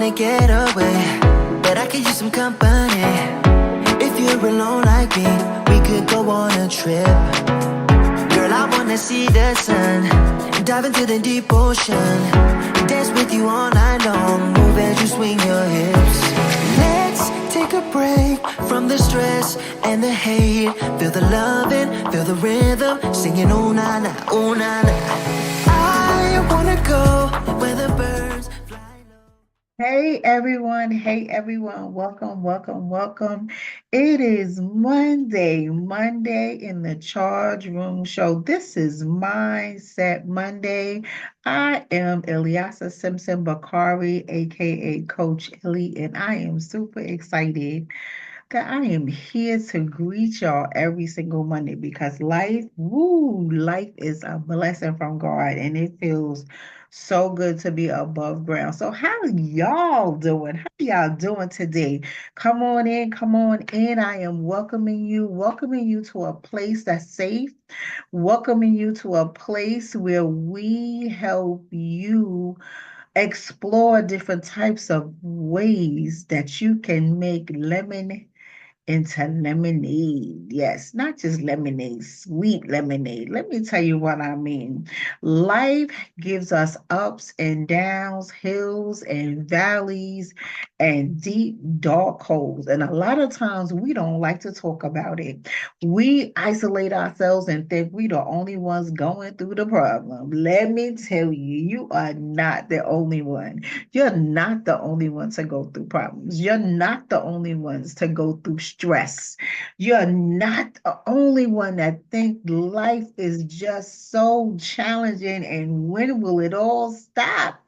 wanna get away, but I could use some company. If you're alone like me, we could go on a trip. Girl, I wanna see the sun, dive into the deep ocean, dance with you all night long, move as you swing your hips. Let's take a break from the stress and the hate. Feel the loving, feel the rhythm, singing oh na na, oh na na. I wanna go where the birds fly low. Hey everyone, welcome. It is Monday in the Charge Room Show. This is Mindset Monday. I am Ilyasa Simpson Bakari, aka Coach Illy, and I am super excited that I am here to greet y'all every single Monday because life is a blessing from God and it feels so good to be above ground. So how y'all doing? How y'all doing today? Come on in. I am welcoming you to a place that's safe, welcoming you to a place where we help you explore different types of ways that you can make lemon into lemonade. Yes, not just lemonade, sweet lemonade. Let me tell you what I mean. Life gives us ups and downs, hills and valleys, and deep, dark holes. And a lot of times we don't like to talk about it. We isolate ourselves and think we the only ones going through the problem. Let me tell you, you are not the only one. You're not the only one to go through problems. You're not the only ones to go through stress. You're not the only one that think life is just so challenging and when will it all stop?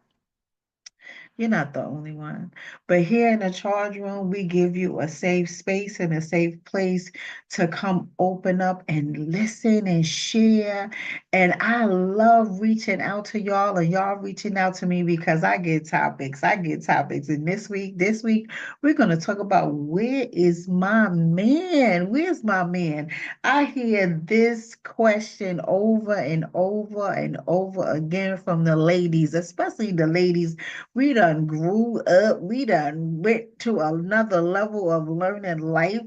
You're not the only one. But here in the charge room, we give you a safe space and a safe place to come open up and listen and share. And I love reaching out to y'all and y'all reaching out to me because I get topics. I get topics. And this week, we're going to talk about where is my man? Where's my man? I hear this question over and over and over again from the ladies, especially the ladies. We done grew up. We done went to another level of learning life.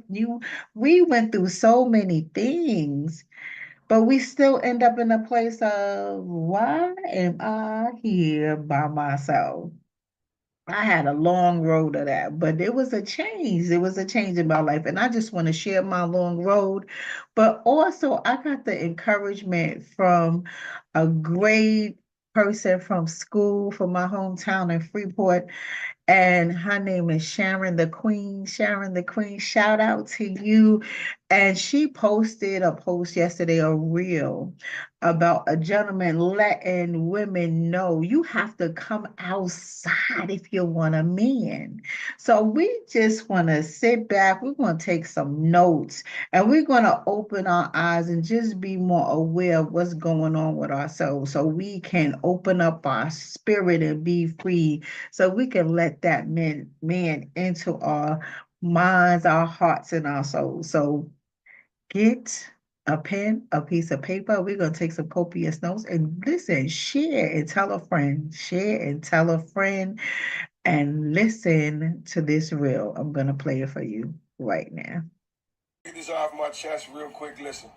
We went through so many things, but we still end up in a place of why am I here by myself? I had a long road of that, but it was a change. It was a change in my life. And I just want to share my long road. But also, I got the encouragement from a great person from school, from my hometown in Freeport, and her name is Sharon the Queen. Sharon the Queen, shout out to you. And she posted a post yesterday, a reel about a gentleman letting women know you have to come outside if you want a man. So we just want to sit back, we're going to take some notes, and we're going to open our eyes and just be more aware of what's going on with ourselves so we can open up our spirit and be free so we can let that man into our minds, our hearts, and our souls. So get a pen, a piece of paper. We're going to take some copious notes and listen, share and tell a friend, share and tell a friend, and listen to this reel. I'm going to play it for you right now. Get this off my chest real quick. Listen,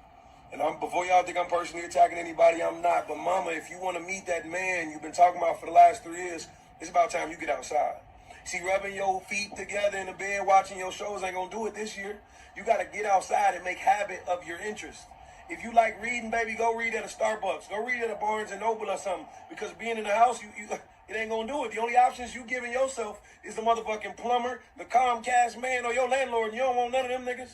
and before y'all think I'm personally attacking anybody, I'm not. But mama, if you want to meet that man you've been talking about for the last 3 years, it's about time you get outside. See, rubbing your feet together in the bed, watching your shows ain't gonna do it this year. You gotta get outside and make habit of your interest. If you like reading, baby, go read at a Starbucks. Go read at a Barnes and Noble or something. Because being in the house, it ain't gonna do it. The only options you giving yourself is the motherfucking plumber, the Comcast man, or your landlord. And you don't want none of them niggas.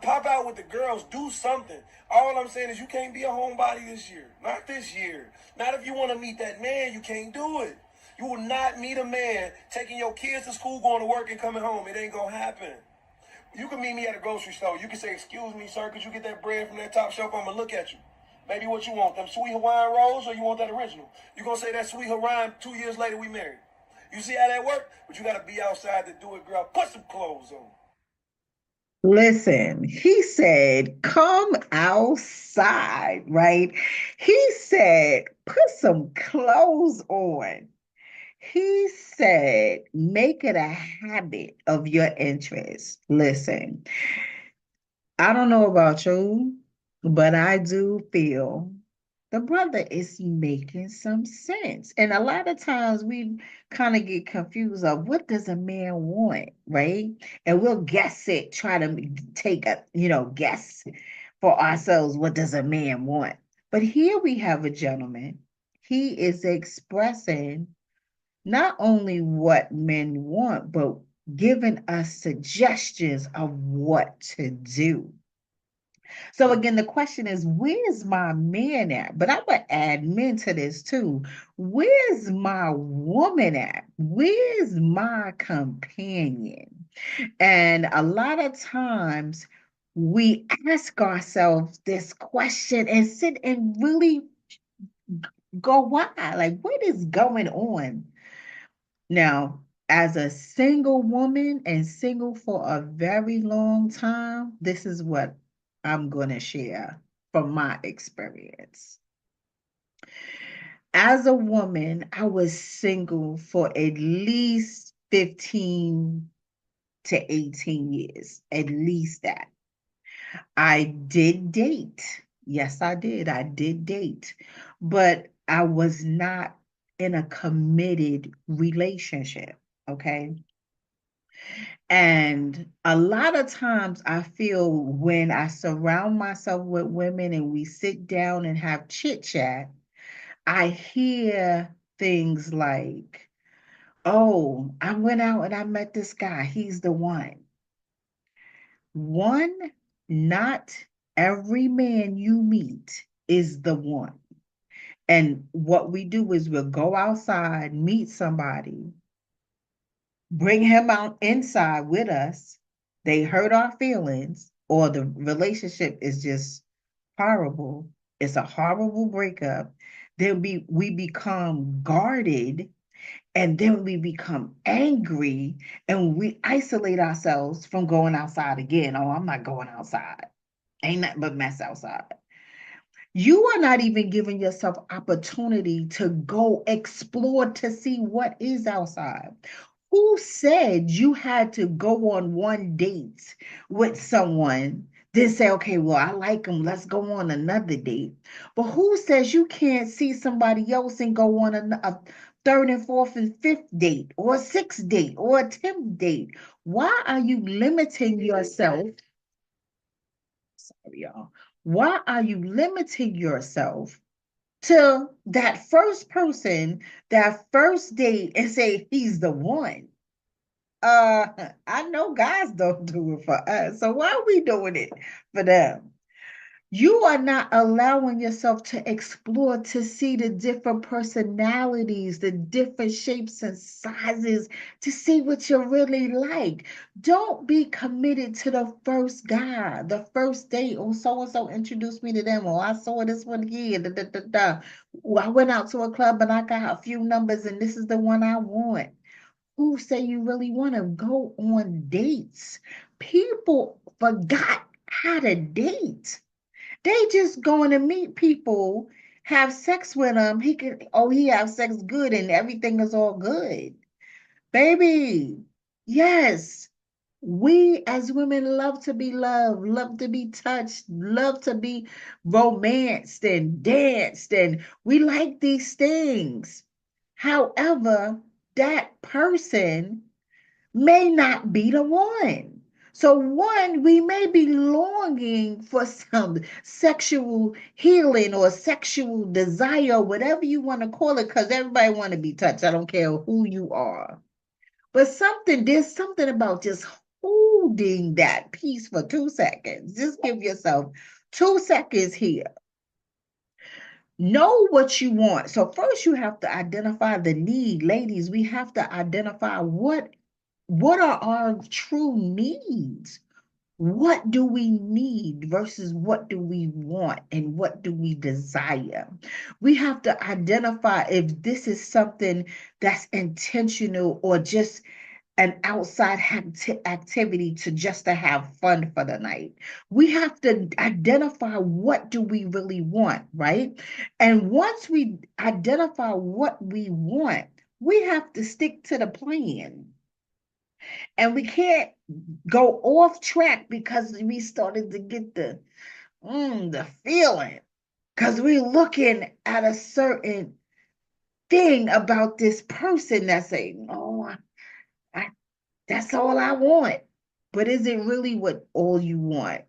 Pop out with the girls. Do something. All I'm saying is you can't be a homebody this year. Not this year. Not if you want to meet that man. You can't do it. You will not meet a man taking your kids to school, going to work, and coming home. It ain't going to happen. You can meet me at a grocery store. You can say, excuse me, sir, could you get that bread from that top shelf? I'm going to look at you. Maybe what you want, them sweet Hawaiian rolls, or you want that original? You're going to say that sweet Hawaiian 2 years later we married. You see how that work? But you got to be outside to do it, girl. Put some clothes on. Listen, he said, come outside, right? He said, put some clothes on. He said, make it a habit of your interest. Listen, I don't know about you, but I do feel the brother is making some sense. And a lot of times we kind of get confused of what does a man want, right? And we'll guess it, try to take a, guess for ourselves, what does a man want? But here we have a gentleman. He is expressing not only what men want, but giving us suggestions of what to do. So again, the question is, where's my man at? But I would add men to this too. Where's my woman at? Where's my companion? And a lot of times we ask ourselves this question and sit and really go, why? Like, what is going on? Now, as a single woman and single for a very long time, this is what I'm going to share from my experience. As a woman, I was single for at least 15 to 18 years, at least that. I did date. Yes, I did. I did date, but I was not in a committed relationship. Okay. And a lot of times I feel when I surround myself with women and we sit down and have chit chat, I hear things like, oh, I went out and I met this guy. He's the one. One, not every man you meet is the one. And what we do is we'll go outside, meet somebody, bring him out inside with us. They hurt our feelings, or the relationship is just horrible. It's a horrible breakup. Then we become guarded, and then we become angry, and we isolate ourselves from going outside again. Oh, I'm not going outside. Ain't nothing but mess outside. You are not even giving yourself opportunity to go explore to see what is outside. Who said you had to go on one date with someone, then say, okay, well, I like them, let's go on another date? But who says you can't see somebody else and go on a third and fourth and fifth date, or a sixth date, or a 10th date? Why are you limiting yourself? Sorry, y'all. Why are you limiting yourself to that first person, that first date, and say he's the one? I know guys don't do it for us, so why are we doing it for them? You are not allowing yourself to explore, to see the different personalities, the different shapes and sizes, to see what you really like. Don't be committed to the first guy, the first date. Oh, so and so introduced me to them. Oh, I saw this one here. Da, da, da, da. I went out to a club and I got a few numbers, and this is the one I want. Who say you really want to go on dates? People forgot how to date. They just going to meet people, have sex with them. He have sex good and everything is all good. Baby, yes. We as women love to be loved, love to be touched, love to be romanced and danced, and we like these things. However, that person may not be the one. So, one, we may be longing for some sexual healing or sexual desire, whatever you want to call it, because everybody want to be touched. I don't care who you are. But there's something about just holding that piece for 2 seconds. Just give yourself 2 seconds here. Know what you want. So first you have to identify the need. Ladies, we have to identify what are our true needs? What do we need versus what do we want and what do we desire? We have to identify if this is something that's intentional or just an outside activity to have fun for the night. We have to identify what do we really want, right? And once we identify what we want, we have to stick to the plan. And we can't go off track because we started to get the feeling. Because we're looking at a certain thing about this person that's saying, oh, I, that's all I want. But is it really what all you want?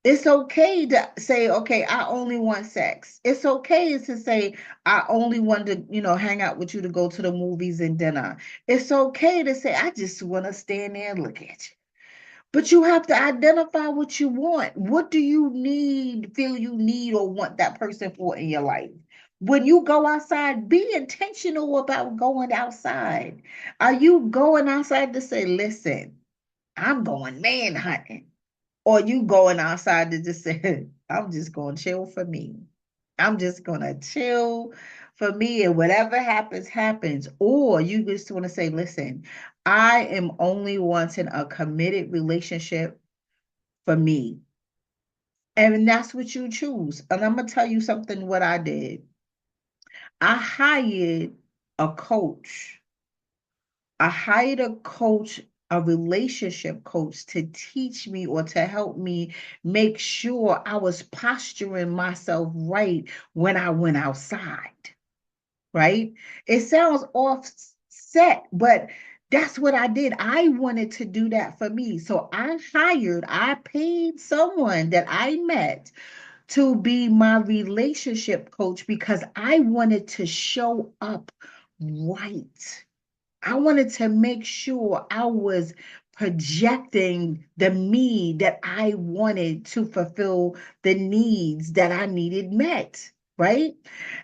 It's okay to say, okay, I only want sex. It's okay to say, I only want to, hang out with you to go to the movies and dinner. It's okay to say, I just want to stand there and look at you. But you have to identify what you want. What do you need, feel you need, or want that person for in your life? When you go outside, be intentional about going outside. Are you going outside to say, listen, I'm going man hunting? Or you going outside to just say, I'm just going to chill for me. I'm just going to chill for me, and whatever happens, happens. Or you just want to say, listen, I am only wanting a committed relationship for me. And that's what you choose. And I'm going to tell you something what I did. I hired a coach. I hired a coach, a relationship coach, to teach me or to help me make sure I was posturing myself right when I went outside, right? It sounds offset, but that's what I did. I wanted to do that for me. So I paid someone that I met to be my relationship coach because I wanted to show up right. I wanted to make sure I was projecting the me that I wanted to fulfill the needs that I needed met, right?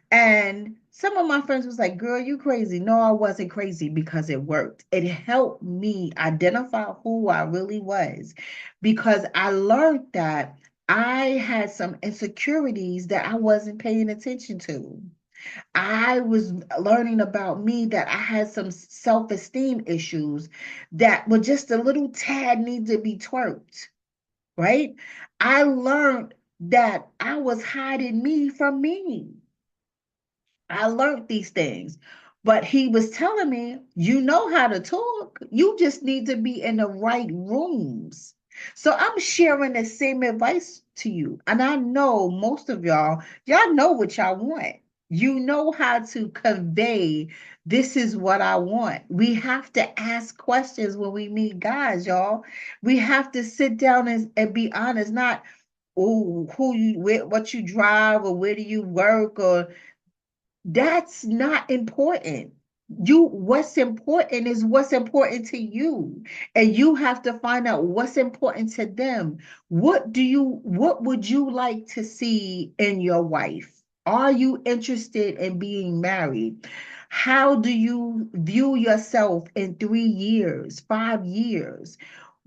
And some of my friends was like, girl, you crazy. No, I wasn't crazy because it worked. It helped me identify who I really was because I learned that I had some insecurities that I wasn't paying attention to. I was learning about me that I had some self-esteem issues that were just a little tad need to be twerked, right? I learned that I was hiding me from me. I learned these things. But he was telling me, you know how to talk. You just need to be in the right rooms. So I'm sharing the same advice to you. And I know most of y'all know what y'all want. You know how to convey, this is what I want. We have to ask questions when we meet guys, y'all. We have to sit down and be honest, not, oh, what you drive or where do you work, or that's not important. What's important is what's important to you. And you have to find out what's important to them. What would you like to see in your wife? Are you interested in being married? How do you view yourself in 3 years, 5 years?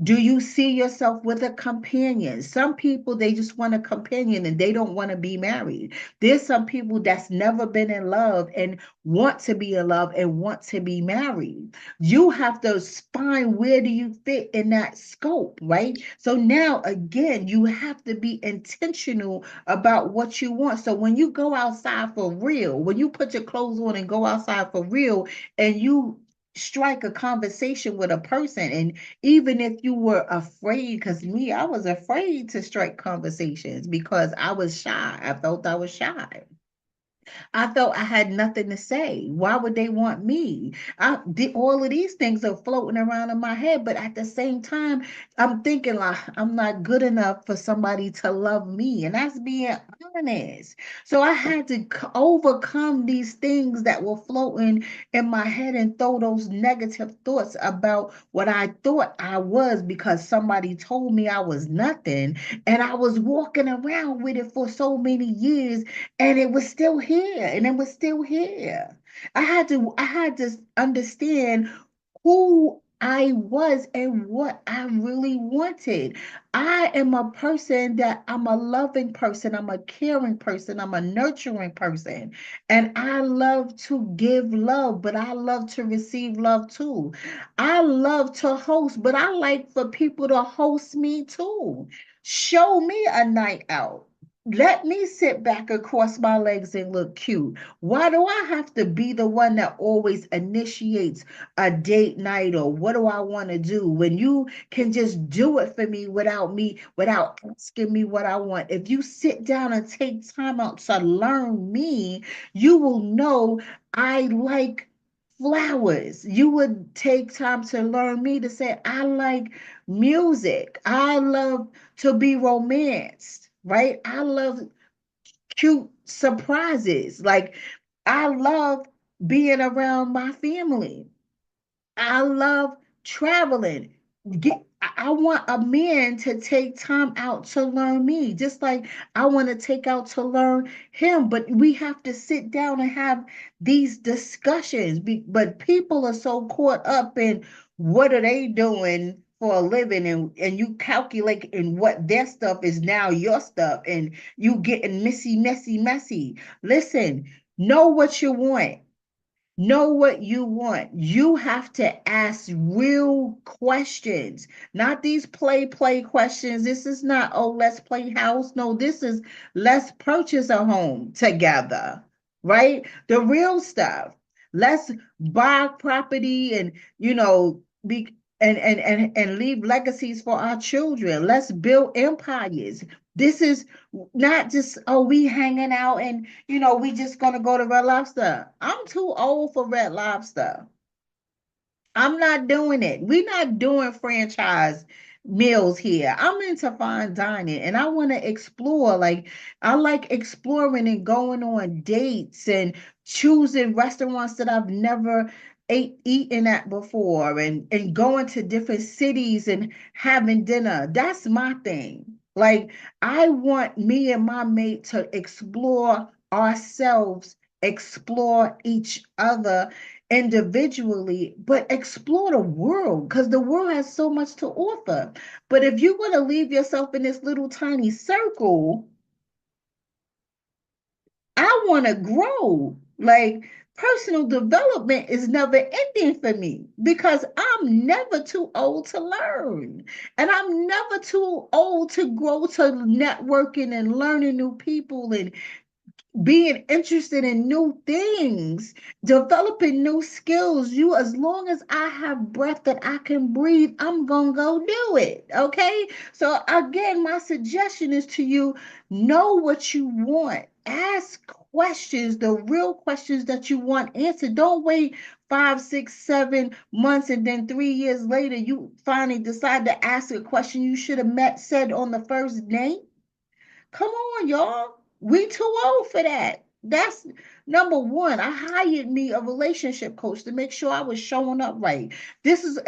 Do you see yourself with a companion? Some people, they just want a companion and they don't want to be married. There's some people that's never been in love and want to be in love and want to be married. You have to find, where do you fit in that scope, right? So now, again, you have to be intentional about what you want. So when you go outside for real, when you put your clothes on and go outside for real, and you strike a conversation with a person, and even if you were afraid, because me, I was afraid to strike conversations because I was shy. I felt I was shy. I felt I had nothing to say. Why would they want me? All of these things are floating around in my head, but at the same time, I'm thinking like I'm not good enough for somebody to love me, and that's being honest. So I had to overcome these things that were floating in my head and throw those negative thoughts about what I thought I was because somebody told me I was nothing, and I was walking around with it for so many years, and it was still here, and it was still here. I had to understand who I was and what I really wanted. I am a person that I'm a loving person, I'm a caring person, I'm a nurturing person, and I love to give love, but I love to receive love too. I love to host, but I like for people to host me too. Show me a night out. let me sit back and cross my legs and look cute. Why do I have to be the one that always initiates a date night or what do I want to do when you can just do it for me, without asking me what I want? If you sit down and take time out to learn me, you will know I like flowers. You would take time to learn me to say, I like music. I love to be romanced, right? I love cute surprises. Like, I love being around my family. I love traveling. I want a man to take time out to learn me, just like I want to take out to learn him. But we have to sit down and have these discussions. But people are so caught up in what are they doing for a living, and you calculate in what their stuff is now your stuff, and you getting messy, messy, messy. Listen, know what you want. Know what you want. You have to ask real questions, not these play questions. This is not, oh, let's play house. No, this is let's purchase a home together, right? The real stuff. Let's buy property and, be and leave legacies for our children. Let's build empires. This is not just, oh, we hanging out and we just gonna go to Red Lobster. I'm too old for Red Lobster. I'm not doing it. We're not doing franchise meals here. I'm into fine dining and I want to explore. Like, I like exploring and going on dates and choosing restaurants that I've never eaten at before, and going to different cities and having dinner. That's my thing. Like, I want me and my mate to explore ourselves, explore each other individually, but explore the world because the world has so much to offer. But if you're going to leave yourself in this little tiny circle, I want to grow. Like, personal development is never ending for me because I'm never too old to learn. And I'm never too old to grow, to networking and learning new people and being interested in new things, developing new skills. You, as long as I have breath that I can breathe, I'm gonna go do it. Okay. So again, my suggestion is to you, know what you want. Ask questions, the real questions that you want answered. Don't wait 5, 6, 7 months and then 3 years later you finally decide to ask a question you should have said on the first date. Come on, y'all. We too old for that. That's number one. I hired me a relationship coach to make sure I was showing up right. This is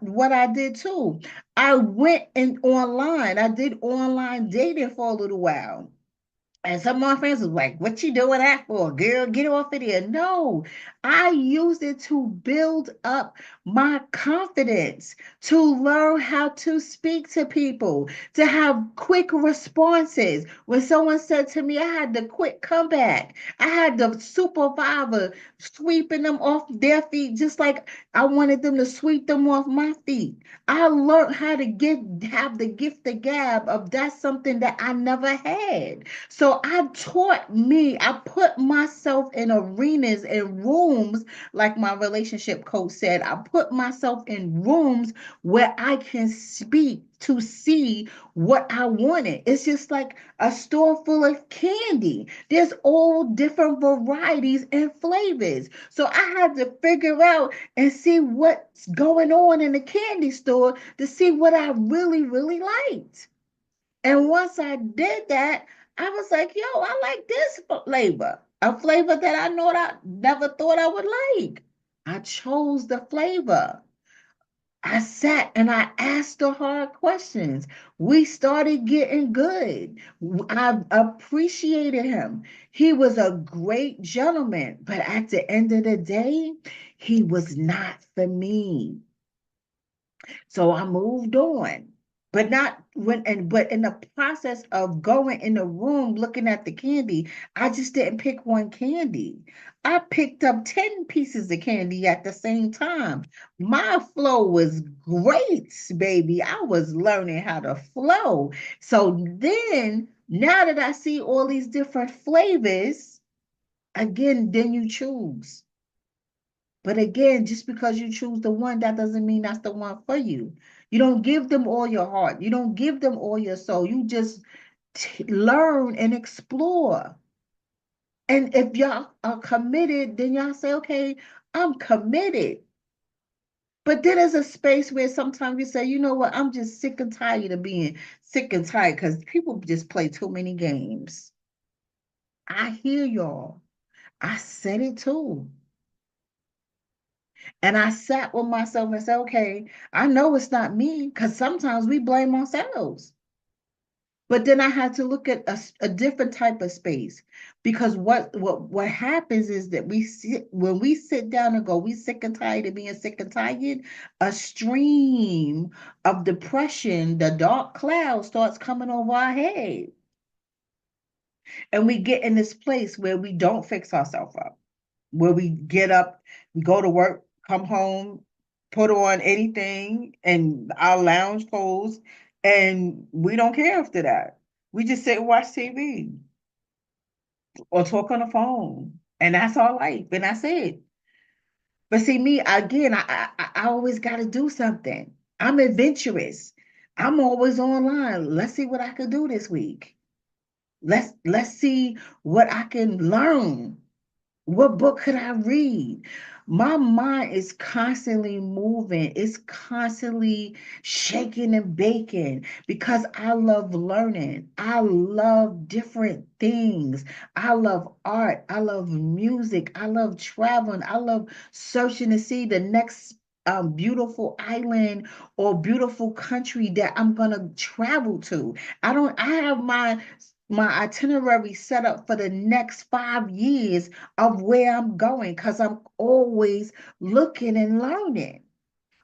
what I did too. I went in online. I did online dating for a little while. And some of my friends was like, what you doing that for? Girl, get off of there. No, I used it to build up my confidence, to learn how to speak to people, to have quick responses. When someone said to me, I had the quick comeback. I had the supervisor sweeping them off their feet, just like I wanted them to sweep them off my feet. I learned how to have the gift of gab of that's something that I never had. So I put myself in arenas and rooms, like my relationship coach said, I put myself in rooms where I can speak to see what I wanted. It's just like a store full of candy. There's all different varieties and flavors. So I had to figure out and see what's going on in the candy store to see what I really, really liked. And once I did that, I was like, yo, I like this flavor, a flavor that I know that I never thought I would like. I chose the flavor. I sat and I asked the hard questions. We started getting good. I appreciated him. He was a great gentleman, but at the end of the day, he was not for me. So I moved on. But not when and but in the process of going in the room looking at the candy, I just didn't pick one candy. I picked up 10 pieces of candy at the same time. My flow was great, baby. I was learning how to flow. So then Now that I see all these different flavors, again, then you choose. But again, just because you choose the one, that doesn't mean that's the one for you. You don't give them all your heart. You don't give them all your soul. You just learn and explore. And if y'all are committed, then y'all say, okay, I'm committed. But then there's a space where sometimes you say, you know what, I'm just sick and tired of being sick and tired because people just play too many games. I hear y'all. I said it too. And I sat with myself and said, okay, I know it's not me because sometimes we blame ourselves. But then I had to look at a different type of space because what happens is that we sit when we sit down and go, we sick and tired of being sick and tired, a stream of depression, the dark cloud starts coming over our head. And we get in this place where we don't fix ourselves up, where we get up, we go to work, come home, put on anything and our lounge clothes, and we don't care after that. We just sit and watch TV or talk on the phone, and that's our life, and that's it. But see, me again, I always got to do something. I'm adventurous. I'm always online. Let's see what I could do this week. Let's see what I can learn. What book could I read? My mind is constantly moving. It's constantly shaking and baking because I love learning. I love different things. I love art. I love music. I love traveling. I love searching to see the next beautiful island or beautiful country that I'm gonna travel to. I have my itinerary set up for the next 5 years of where I'm going because I'm always looking and learning.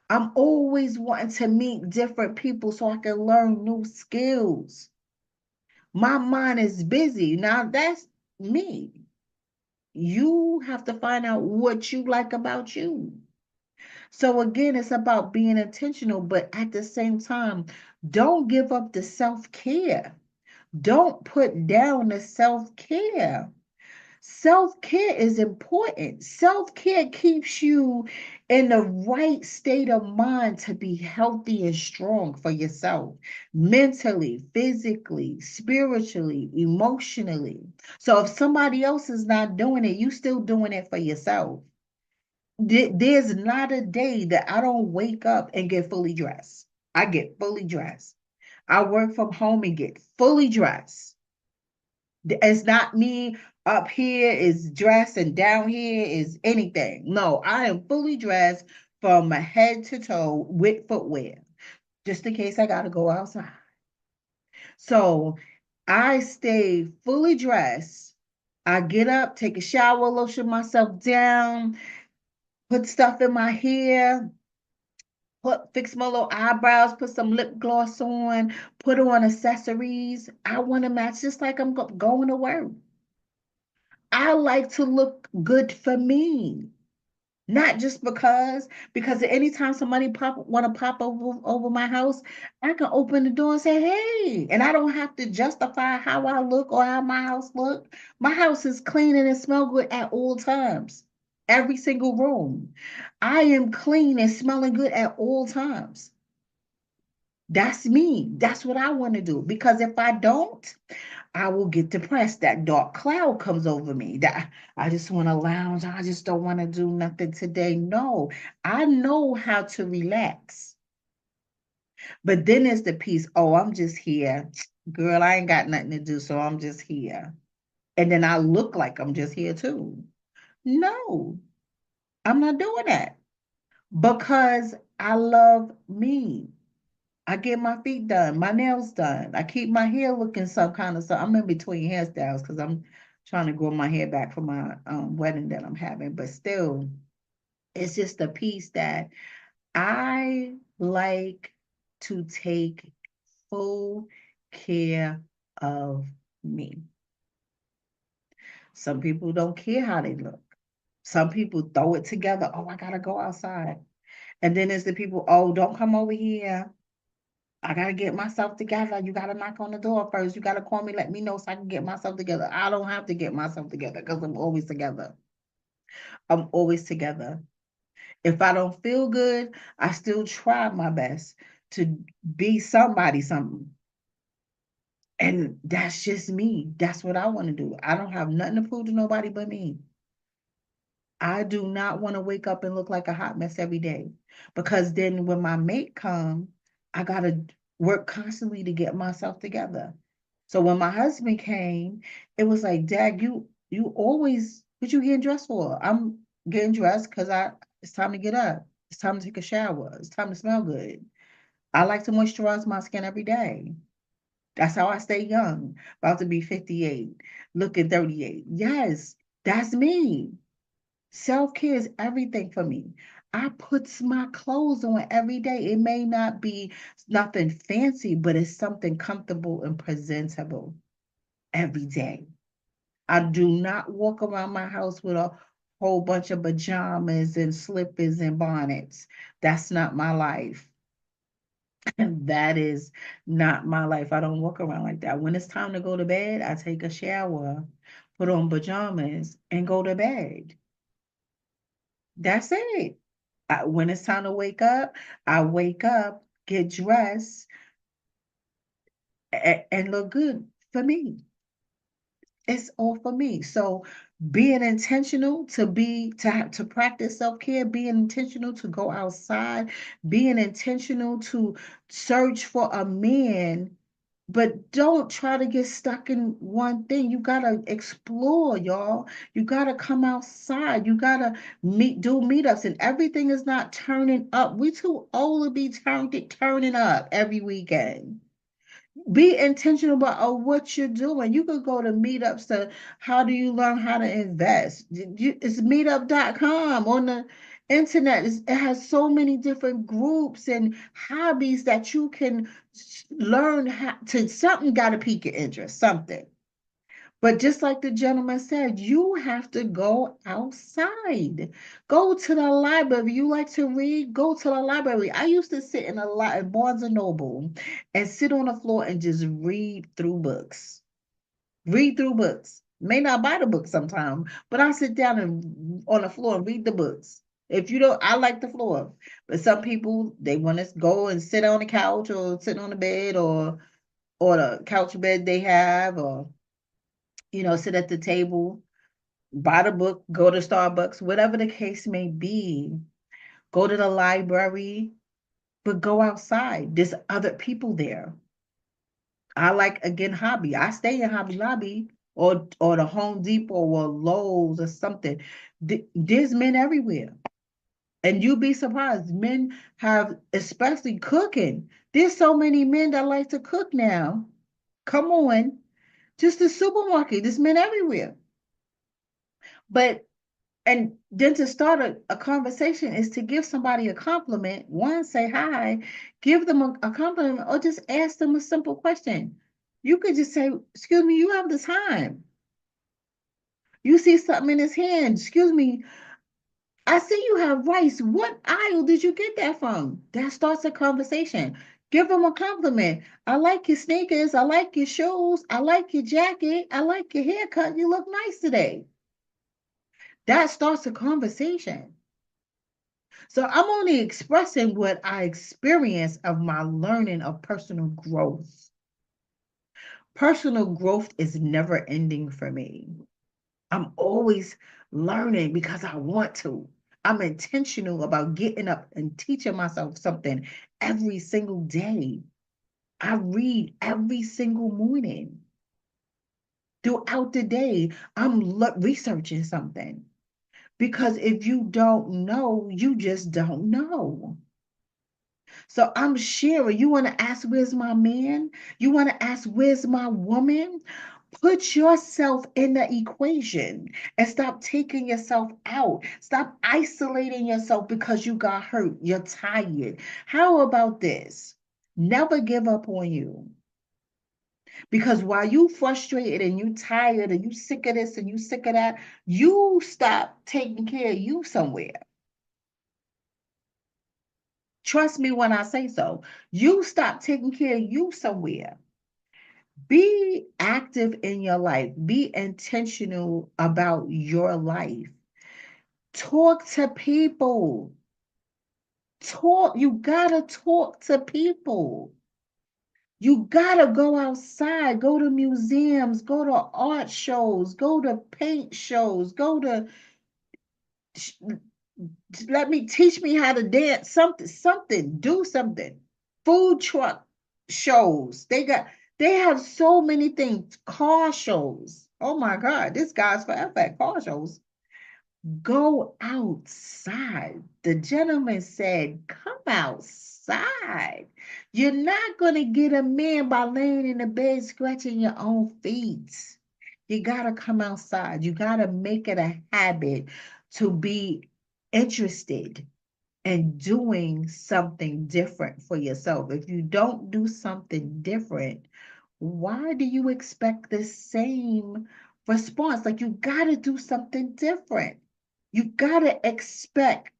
I'm always wanting to meet different people so I can learn new skills. My mind is busy. Now that's me. You have to find out what you like about you. So again, it's about being intentional, but at the same time, don't give up the self-care. Don't put down the self-care. Self-care is important. Self-care keeps you in the right state of mind to be healthy and strong for yourself, mentally, physically, spiritually, emotionally. So if somebody else is not doing it, you still doing it for yourself. There's not a day that I don't wake up and get fully dressed. I get fully dressed. I work from home and get fully dressed. It's not me up here is dressed and down here is anything. No, I am fully dressed from my head to toe with footwear, just in case I got to go outside. So I stay fully dressed. I get up, take a shower, lotion myself down, put stuff in my hair, fix my little eyebrows, put some lip gloss on, put on accessories. I want to match just like I'm going to work. I like to look good for me, not just because anytime somebody want to pop over my house, I can open the door and say, hey, and I don't have to justify how I look or how my house look. My house is clean and it smell good at all times, every single room. I am clean and smelling good at all times. That's me. That's what I want to do. Because if I don't, I will get depressed. That dark cloud comes over me. That I just want to lounge. I just don't want to do nothing today. No, I know how to relax. But then there's the piece, oh, I'm just here. Girl, I ain't got nothing to do, so I'm just here. And then I look like I'm just here too. No, I'm not doing that because I love me. I get my feet done, my nails done. I keep my hair looking some kind of so I'm in between hairstyles because I'm trying to grow my hair back for my wedding that I'm having. But still, it's just a piece that I like to take full care of me. Some people don't care how they look. Some people throw it together. Oh, I gotta go outside. And then there's the people, oh, don't come over here. I gotta get myself together. You gotta knock on the door first. You gotta call me, let me know so I can get myself together. I don't have to get myself together because I'm always together. I'm always together. If I don't feel good, I still try my best to be somebody something. And that's just me. That's what I want to do. I don't have nothing to prove to nobody but me. I do not want to wake up and look like a hot mess every day because then when my mate come, I gotta work constantly to get myself together. So when my husband came, it was like, Dad, you always what you getting dressed for? I'm getting dressed because I it's time to get up. It's time to take a shower. It's time to smell good. I like to moisturize my skin every day. That's how I stay young. About to be 58, looking 38. Yes, that's me. Self-care is everything for me. I put my clothes on every day. It may not be nothing fancy, but it's something comfortable and presentable every day. I do not walk around my house with a whole bunch of pajamas and slippers and bonnets. That's not my life. That is not my life. I don't walk around like that. When it's time to go to bed, I take a shower, put on pajamas, and go to bed. That's it. When it's time to wake up, I wake up, get dressed, and look good for me. It's all for me. So being intentional to practice self-care, being intentional to go outside, being intentional to search for a man, but don't try to get stuck in one thing. You gotta explore, y'all. You gotta come outside. You gotta do meetups, and everything is not turning up. We too old to be turning up every weekend. Be intentional about what you're doing. You could go to meetups to how do you learn how to invest? It's meetup.com on the internet. It has so many different groups and hobbies that you can learn how to something got to pique your interest, something. But just like the gentleman said, you have to go outside. Go to the library. You like to read? Go to the library. I used to sit in a lot at Barnes and Noble and sit on the floor and just read through books. Read through books. May not buy the book sometime, but I sit down and on the floor and read the books. If you don't, I like the floor. But some people they want to go and sit on the couch or sit on the bed or the couch bed they have or sit at the table, buy the book, go to Starbucks, whatever the case may be, go to the library, but go outside. There's other people there. I like, again, hobby. I stay in Hobby Lobby or the Home Depot or Lowe's or something. There's men everywhere. And you'd be surprised. Men have, especially cooking. There's so many men that like to cook now. Come on. Just the supermarket. There's men everywhere. But and then to start a conversation is to give somebody a compliment. One, say hi, give them a compliment, or just ask them a simple question. You could just say, excuse me, you have the time. You see something in his hand. Excuse me, I see you have rice. What aisle did you get that from? That starts a conversation. Give them a compliment. I like your sneakers. I like your shoes. I like your jacket. I like your haircut. You look nice today. That starts a conversation. So I'm only expressing what I experience of my learning of personal growth. Personal growth is never ending for me. I'm always learning because I want to. I'm intentional about getting up and teaching myself something every single day. I read every single morning. Throughout the day, I'm researching something. Because if you don't know, you just don't know. So I'm sharing. You want to ask, where's my man? You want to ask, where's my woman? Put yourself in the equation and stop taking yourself out. Stop isolating yourself because you got hurt. You're tired. How about this? Never give up on you. Because while you frustrated and you tired and you sick of this and you sick of that, you stop taking care of you somewhere. Trust me when I say so. You stop taking care of you somewhere. Be active in your life. Be intentional about your life. Talk to people. Talk. You gotta talk to people. You gotta go outside, go to museums, go to art shows, go to paint shows, go to let me teach me how to dance, something, do something. Food truck shows. They have so many things. Car shows. Oh my God, this guy's forever at car shows. Go outside. The gentleman said, come outside. You're not going to get a man by laying in the bed scratching your own feet. You got to come outside. You got to make it a habit to be interested in doing something different for yourself. If you don't do something different, why do you expect the same response? Like, you got to do something different. You got to expect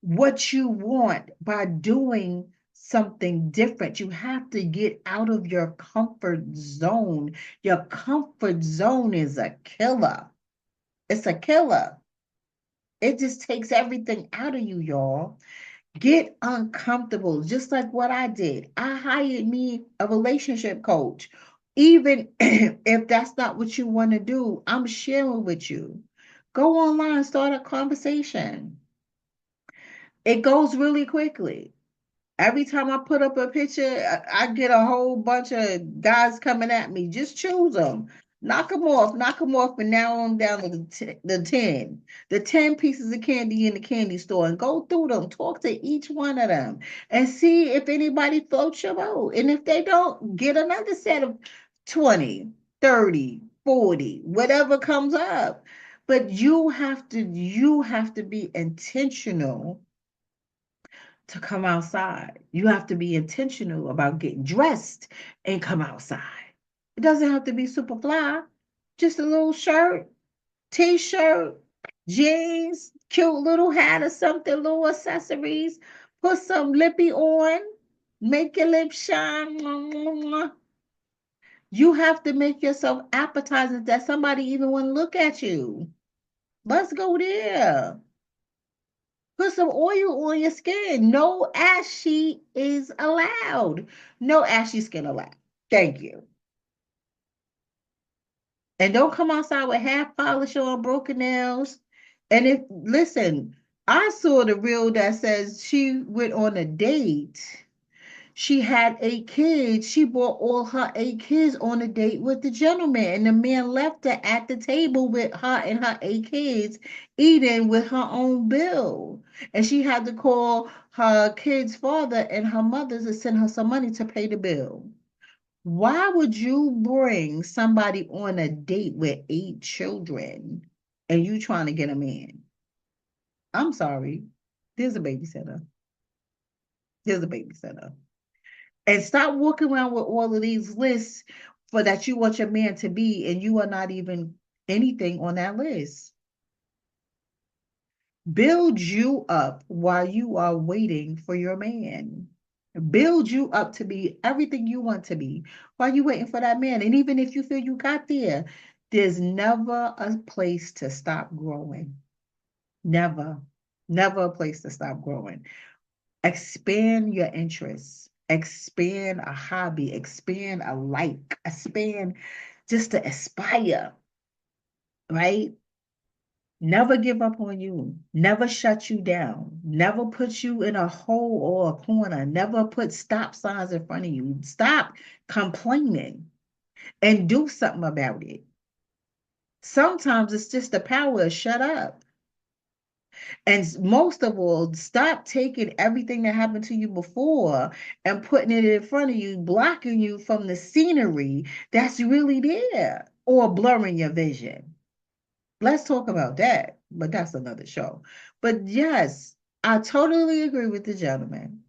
what you want by doing something different. You have to get out of your comfort zone. Your comfort zone is a killer. It's a killer. It just takes everything out of you, y'all. Get uncomfortable, just like what I did. I hired me a relationship coach. Even if that's not what you want to do, I'm sharing with you. Go online, start a conversation. It goes really quickly. Every time I put up a picture, I get a whole bunch of guys coming at me. Just choose them. Knock them off, and now I'm down to the 10. The 10 pieces of candy in the candy store and go through them. Talk to each one of them and see if anybody floats your boat. And if they don't, get another set of 20, 30, 40, whatever comes up. But you have to be intentional to come outside. You have to be intentional about getting dressed and come outside. It doesn't have to be super fly, just a little shirt, t-shirt, jeans, cute little hat or something, little accessories. Put some lippy on, make your lips shine. You have to make yourself appetizing that somebody even want to look at you. Let's go there. Put some oil on your skin. No ashy is allowed. No ashy skin allowed. Thank you. And don't come outside with half polish on, broken nails. And if listen, I saw the reel that says she went on a date. She had 8 kids. She brought all her 8 kids on a date with the gentleman, and the man left her at the table with her and her 8 kids eating with her own bill. And she had to call her kids' father and her mother to send her some money to pay the bill. Why would you bring somebody on a date with 8 children and you trying to get a man? I'm sorry. There's a babysitter. There's a babysitter. And stop walking around with all of these lists for that you want your man to be, and you are not even anything on that list. Build you up while you are waiting for your man. Build you up to be everything you want to be while you're waiting for that man. And even if you feel you got there, there's never a place to stop growing. Never, never a place to stop growing. Expand your interests, expand a hobby, expand a like, expand just to aspire, right? Never give up on you, never shut you down, never put you in a hole or a corner, never put stop signs in front of you. Stop complaining and do something about it. Sometimes it's just the power of shut up. And most of all, stop taking everything that happened to you before and putting it in front of you, blocking you from the scenery that's really there or blurring your vision. Let's talk about that, but that's another show. But yes, I totally agree with the gentleman.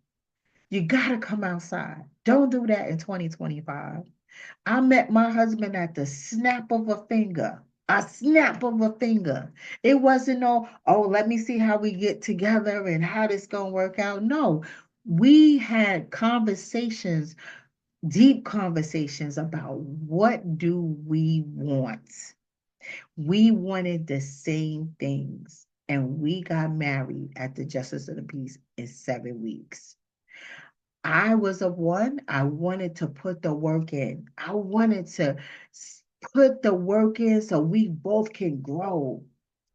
You got to come outside. Don't do that in 2025. I met my husband at the snap of a finger. A snap of a finger. It wasn't no, oh, let me see how we get together and how this gonna work out. No, We had conversations, deep conversations about what do we want. We wanted the same things, and we got married at the Justice of the Peace in 7 weeks. I was of one, I wanted to put the work in. I wanted to put the work in so we both can grow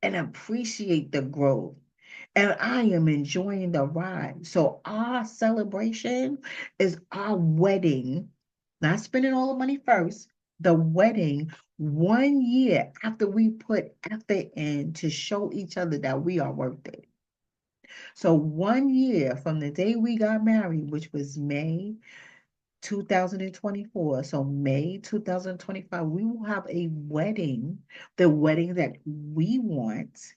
and appreciate the growth. And I am enjoying the ride. So our celebration is our wedding, not spending all the money first, the wedding 1 year after we put effort in to show each other that we are worth it. So 1 year from the day we got married, which was May 2024. So May 2025, we will have a wedding, the wedding that we want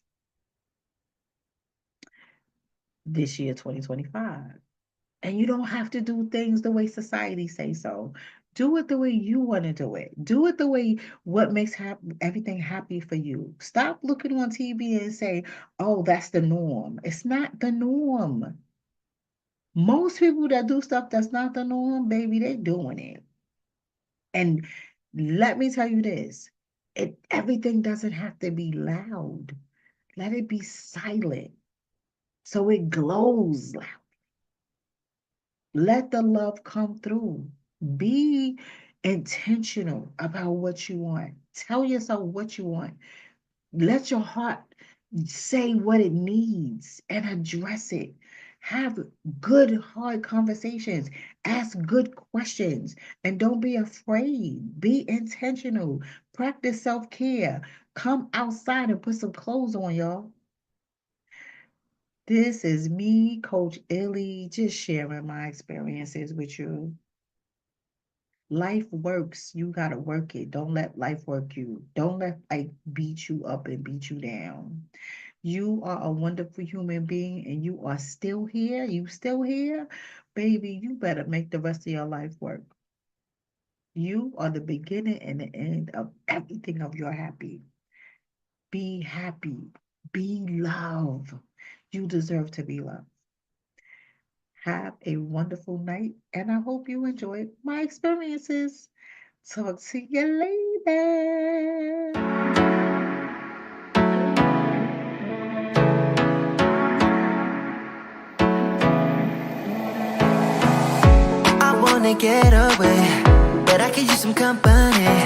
this year, 2025. And you don't have to do things the way society say so. Do it the way you want to do it. Do it the way what makes everything happy for you. Stop looking on TV and say, "Oh, that's the norm." It's not the norm. Most people that do stuff that's not the norm, baby, they doing it. And let me tell you this, everything doesn't have to be loud. Let it be silent so it glows loud. Let the love come through. Be intentional about what you want. Tell yourself what you want. Let your heart say what it needs and address it. Have good, hard conversations. Ask good questions and don't be afraid. Be intentional. Practice self care. Come outside and put some clothes on, y'all. This is me, Coach Illy, just sharing my experiences with you. Life works. You got to work it. Don't let life work you. Don't let life beat you up and beat you down. You are a wonderful human being and you are still here. You still here? Baby, you better make the rest of your life work. You are the beginning and the end of everything of your happy. Be happy. Be love. You deserve to be loved. Have a wonderful night, and I hope you enjoyed my experiences. Talk to you later. I wanna get away, but I could use some company.